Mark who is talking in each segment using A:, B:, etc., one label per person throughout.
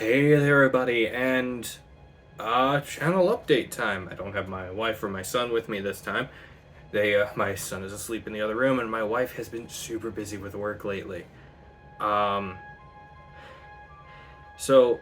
A: Hey there, everybody, and channel update time. I don't have my wife or my son with me this time. My son is asleep in the other room, and my wife has been super busy with work lately. Um, so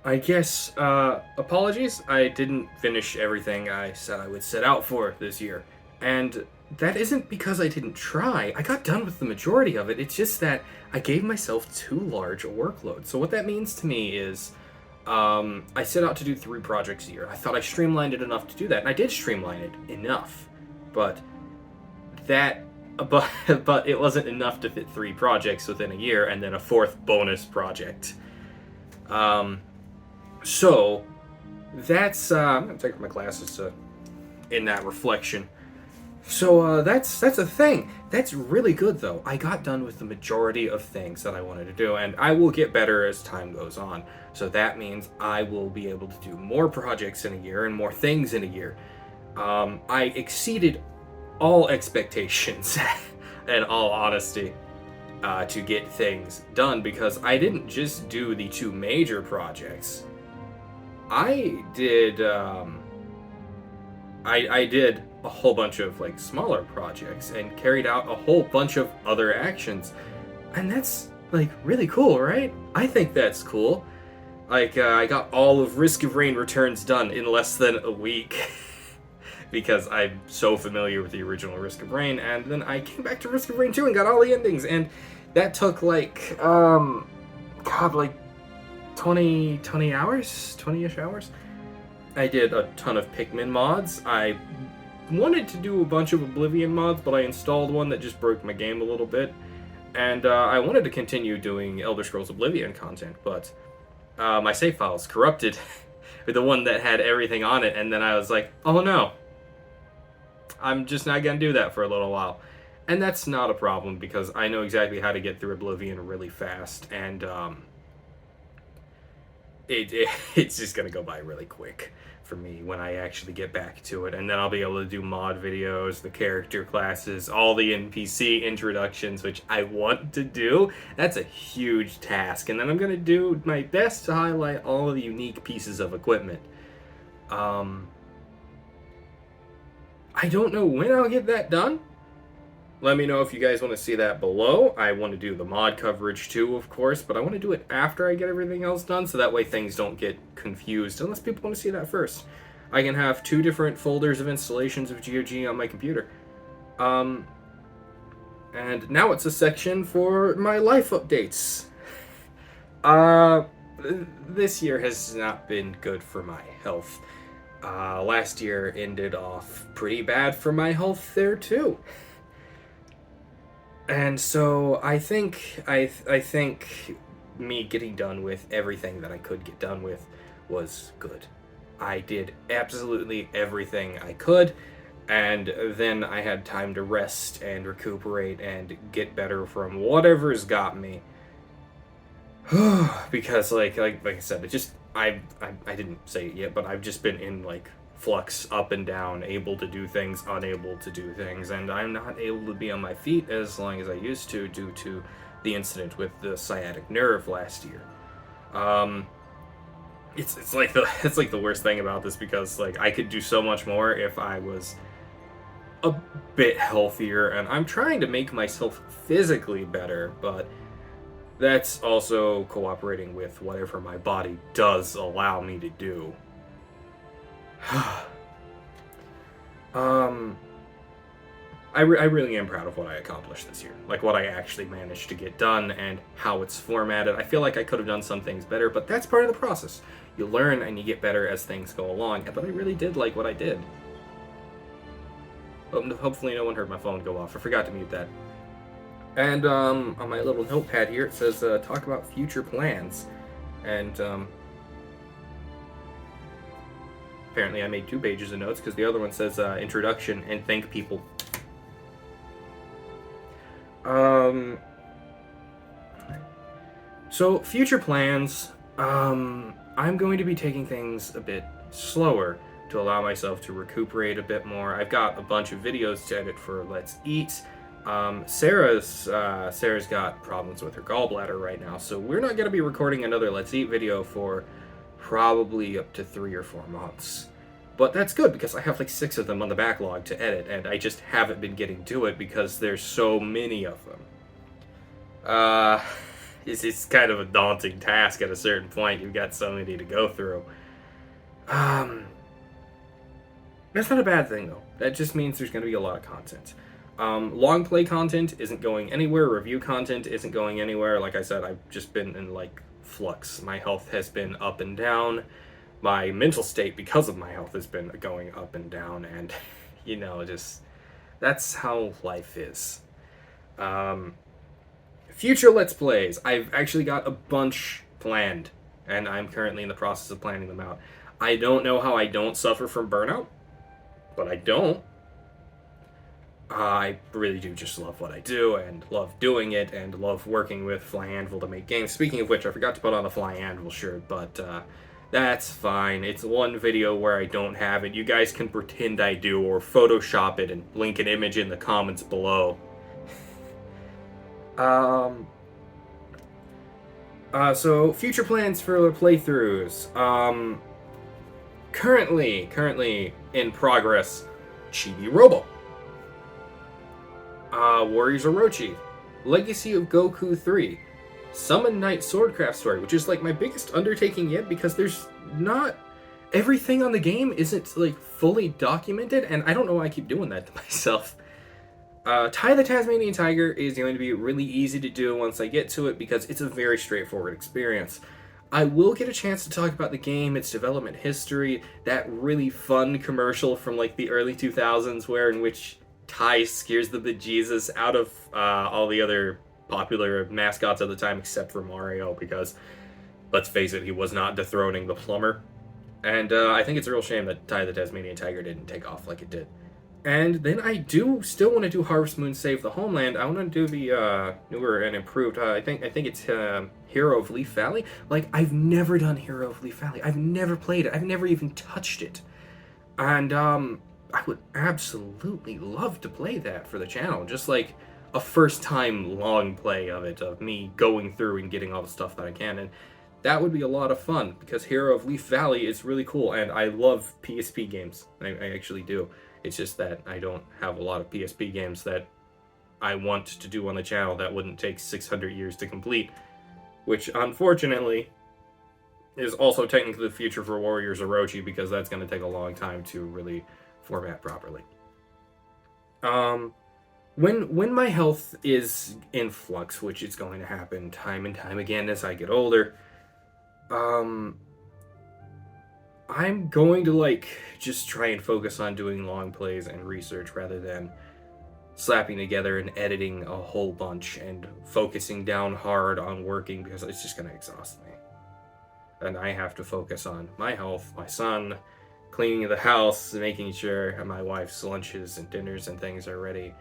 A: I guess apologies. I didn't finish everything I said I would set out for this year, and that isn't because I didn't try. I got done with the majority of it. It's just that I gave myself too large a workload. So what that means to me is I set out to do 3 projects a year. I thought I streamlined it enough to do that, and I did streamline it enough. But that, but but it wasn't enough to fit 3 projects within a year, and then a fourth bonus project. Um, so that's I'm gonna take off my glasses to in that reflection. So that's a thing. That's really good though. I got done with the majority of things that I wanted to do, and I will get better as time goes on. So that means I will be able to do more projects in a year and more things in a year. I exceeded all expectations, in all honesty, to get things done because I didn't just do the 2 major projects. I did. I did a whole bunch of like smaller projects and carried out a whole bunch of other actions, and that's like really cool, right? I think that's cool. Like I got all of Risk of Rain Returns done in less than a week because I'm so familiar with the original Risk of Rain, and then I came back to Risk of Rain 2 and got all the endings, and that took like god, like 20 hours, 20ish hours. I did a ton of Pikmin mods. I wanted to do a bunch of Oblivion mods, but I installed one that just broke my game a little bit. And I wanted to continue doing Elder Scrolls Oblivion content, but my save files corrupted with the one that had everything on it, and then I was like, oh no, I'm just not gonna do that for a little while. And that's not a problem because I know exactly how to get through Oblivion really fast, and it's just gonna go by really quick for me when I actually get back to it, and then I'll be able to do mod videos, the character classes, all the NPC introductions, which I want to do. That's a huge task, and then I'm gonna do my best to highlight all the unique pieces of equipment. I don't know when I'll get that done. Let me know if you guys want to see that below. I want to do the mod coverage too, of course, but I want to do it after I get everything else done, so that way things don't get confused, unless people want to see that first. I can have 2 different folders of installations of GOG on my computer. And now it's a section for my life updates. This year has not been good for my health. Last year ended off pretty bad for my health there too. And so I think me getting done with everything that I could get done with was good. I did absolutely everything I could, and then I had time to rest and recuperate and get better from whatever's got me. Because like I said, it just I didn't say it yet, but I've just been in like flux, up and down, able to do things, unable to do things, and I'm not able to be on my feet as long as I used to due to the incident with the sciatic nerve last year. It's like the worst thing about this because like I could do so much more if I was a bit healthier, and I'm trying to make myself physically better, but that's also cooperating with whatever my body does allow me to do. I really am proud of what I accomplished this year. Like, what I actually managed to get done and how it's formatted. I feel like I could have done some things better, but that's part of the process. You learn and you get better as things go along, but I really did like what I did. Hopefully no one heard my phone go off. I forgot to mute that. And on my little notepad here, it says, talk about future plans. And apparently I made 2 pages of notes because the other one says introduction and thank people. So future plans, I'm going to be taking things a bit slower to allow myself to recuperate a bit more. I've got a bunch of videos to edit for Let's Eat, Sarah's got problems with her gallbladder right now, so we're not gonna be recording another Let's Eat video for probably up to 3 or 4 months. But that's good because I have like 6 of them on the backlog to edit, and I just haven't been getting to it because there's so many of them. It's kind of a daunting task at a certain point. You've got so many to go through. That's not a bad thing though. That just means there's going to be a lot of content. Long play content isn't going anywhere. Review content isn't going anywhere. Like I said, I've just been in like flux. My health has been up and down. My mental state, because of my health, has been going up and down, and just that's how life is. Future Let's Plays. I've actually got a bunch planned, and I'm currently in the process of planning them out. I don't know how I don't suffer from burnout, but I don't. I really do just love what I do, and love doing it, and love working with Fly Anvil to make games. Speaking of which, I forgot to put on a Fly Anvil shirt, but that's fine. It's one video where I don't have it. You guys can pretend I do, or Photoshop it and link an image in the comments below. So future plans for playthroughs. Currently in progress, Chibi Robo. Warriors Orochi. Legacy of Goku 3. Summon Knight Swordcraft Story, which is like my biggest undertaking yet because there's not everything on the game isn't like fully documented, and I don't know why I keep doing that to myself. Tai the Tasmanian Tiger is going to be really easy to do once I get to it because it's a very straightforward experience. I will get a chance to talk about the game, its development history, that really fun commercial from like the early 2000s in which Tai scares the bejesus out of all the other popular mascots at the time except for Mario because, let's face it, he was not dethroning the plumber. And I think it's a real shame that Tai the Tasmanian Tiger didn't take off like it did. And then I do still want to do Harvest Moon Save the Homeland. I want to do the newer and improved, I think it's Hero of Leaf Valley. Like, I've never done Hero of Leaf Valley. I've never played it. I've never even touched it. And I would absolutely love to play that for the channel. Just like a first time long play of it, of me going through and getting all the stuff that I can. And that would be a lot of fun because Hero of Leaf Valley is really cool, and I love PSP games. I actually do. It's just that I don't have a lot of PSP games that I want to do on the channel that wouldn't take 600 years to complete, which unfortunately is also technically the future for Warriors Orochi because that's going to take a long time to really format properly. When my health is in flux, which is going to happen time and time again as I get older, I'm going to just try and focus on doing long plays and research rather than slapping together and editing a whole bunch and focusing down hard on working because it's just going to exhaust me. And I have to focus on my health, my son, cleaning the house, making sure my wife's lunches and dinners and things are ready.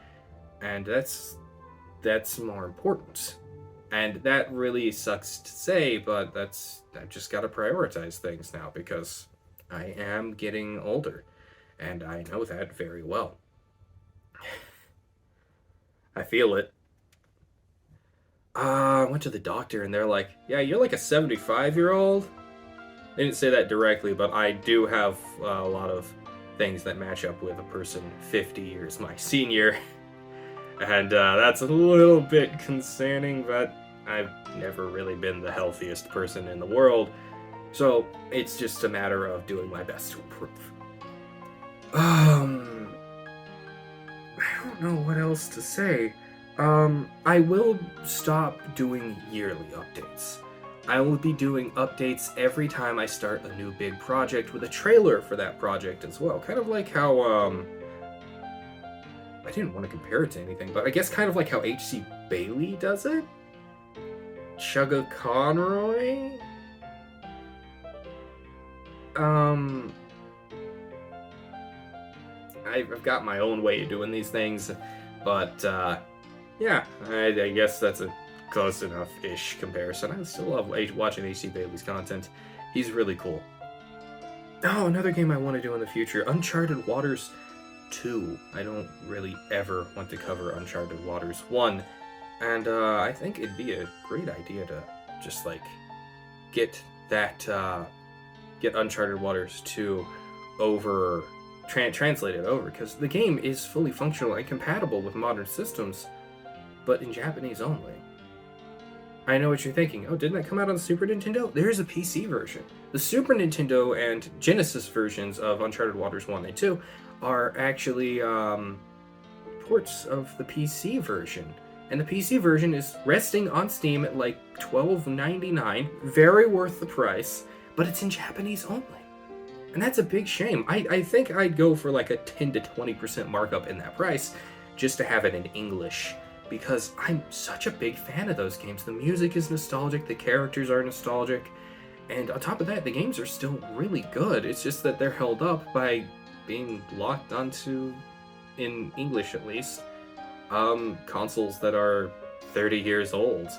A: And that's more important. And that really sucks to say, but I've just got to prioritize things now because I am getting older, and I know that very well. I feel it. I went to the doctor, and they're like, yeah, you're like a 75-year-old. They didn't say that directly, but I do have a lot of things that match up with a person 50 years my senior. And that's a little bit concerning, but I've never really been the healthiest person in the world. So it's just a matter of doing my best to improve. I don't know what else to say. I will stop doing yearly updates. I will be doing updates every time I start a new big project with a trailer for that project as well. Kind of like how, I didn't want to compare it to anything, but I guess kind of like how H.C. Bailey does it? Chugga Conroy? I've got my own way of doing these things, but, yeah, I guess that's a close enough-ish comparison. I still love watching H.C. Bailey's content. He's really cool. Oh, another game I want to do in the future, Uncharted Waters 2. I don't really ever want to cover Uncharted Waters 1. And I think it'd be a great idea to just like get that get Uncharted Waters 2 over translated over, because the game is fully functional and compatible with modern systems, but in Japanese only. I know what you're thinking. Oh, didn't that come out on the Super Nintendo? There's a PC version. The Super Nintendo and Genesis versions of Uncharted Waters 1 and 2 are actually ports of the PC version. And the PC version is resting on Steam at like $12.99, very worth the price, but it's in Japanese only. And that's a big shame. I think I'd go for like a 10 to 20% markup in that price just to have it in English, because I'm such a big fan of those games. The music is nostalgic, the characters are nostalgic, and on top of that, the games are still really good. It's just that they're held up by being locked onto, in English at least, consoles that are 30 years old.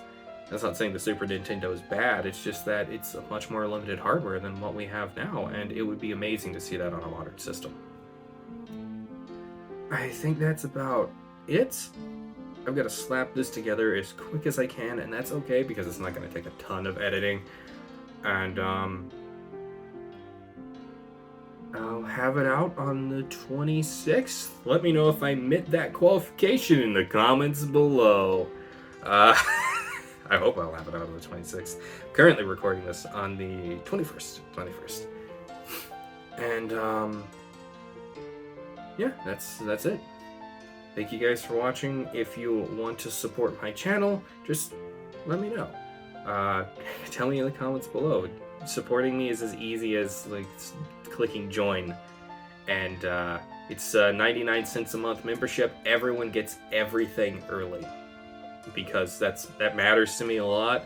A: That's not saying the Super Nintendo is bad, it's just that it's a much more limited hardware than what we have now, and it would be amazing to see that on a modern system. I think that's about it. I've got to slap this together as quick as I can, and that's okay because it's not going to take a ton of editing. And I'll have it out on the 26th. Let me know if I met that qualification in the comments below. I hope I'll have it out on the 26th. I'm currently recording this on the 21st. And yeah, that's it. Thank you guys for watching. If you want to support my channel, just let me know. Tell me in the comments below. Supporting me is as easy as like clicking join, and it's 99 cents a month membership. Everyone gets everything early, because that matters to me a lot.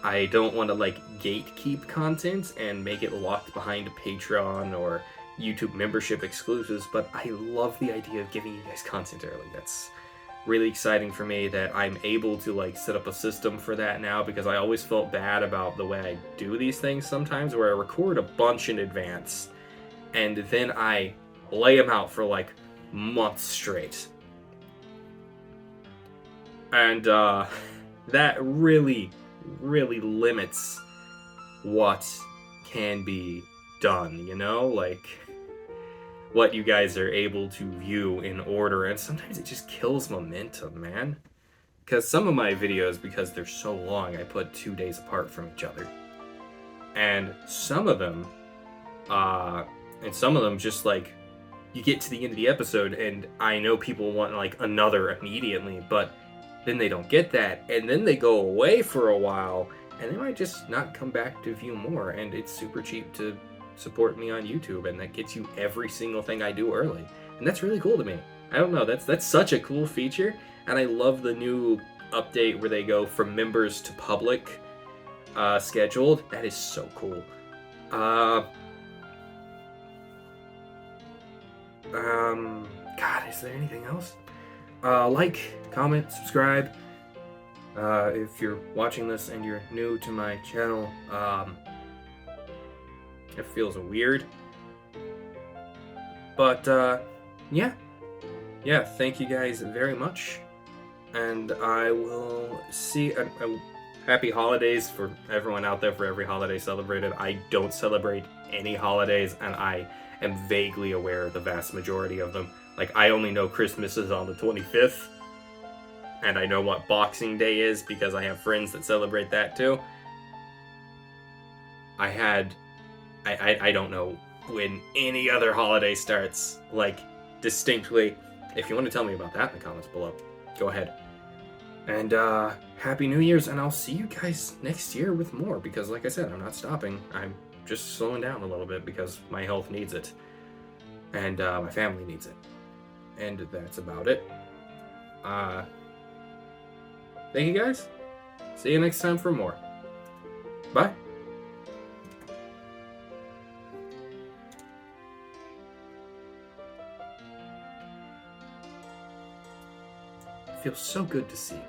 A: I don't want to like gatekeep content and make it locked behind Patreon or YouTube membership exclusives, but I love the idea of giving you guys content early. That's really exciting for me that I'm able to like set up a system for that now, because I always felt bad about the way I do these things sometimes, where I record a bunch in advance and then I lay them out for like months straight. And that really limits what can be done, you know? Like, what you guys are able to view in order, and sometimes it just kills momentum, man. Because some of my videos, because they're so long, I put 2 days apart from each other. And some of them just like, you get to the end of the episode and I know people want like another immediately, but then they don't get that, and then they go away for a while, and they might just not come back to view more, and it's super cheap to support me on YouTube, and that gets you every single thing I do early. And that's really cool to me. I don't know, that's such a cool feature, and I love the new update where they go from members to public scheduled. That is so cool. God, is there anything else? Like, comment, subscribe. If you're watching this and you're new to my channel, it feels weird. But, yeah, thank you guys very much. And I will see, happy holidays for everyone out there, for every holiday celebrated. I don't celebrate any holidays, and I am vaguely aware of the vast majority of them. Like, I only know Christmas is on the 25th, and I know what Boxing Day is because I have friends that celebrate that too. I don't know when any other holiday starts, like, distinctly. If you want to tell me about that in the comments below, go ahead. And, Happy New Year's, and I'll see you guys next year with more, because like I said, I'm not stopping. I'm just slowing down a little bit because my health needs it, and my family needs it. And that's about it. Thank you guys. See you next time for more. Bye. It feels so good to see.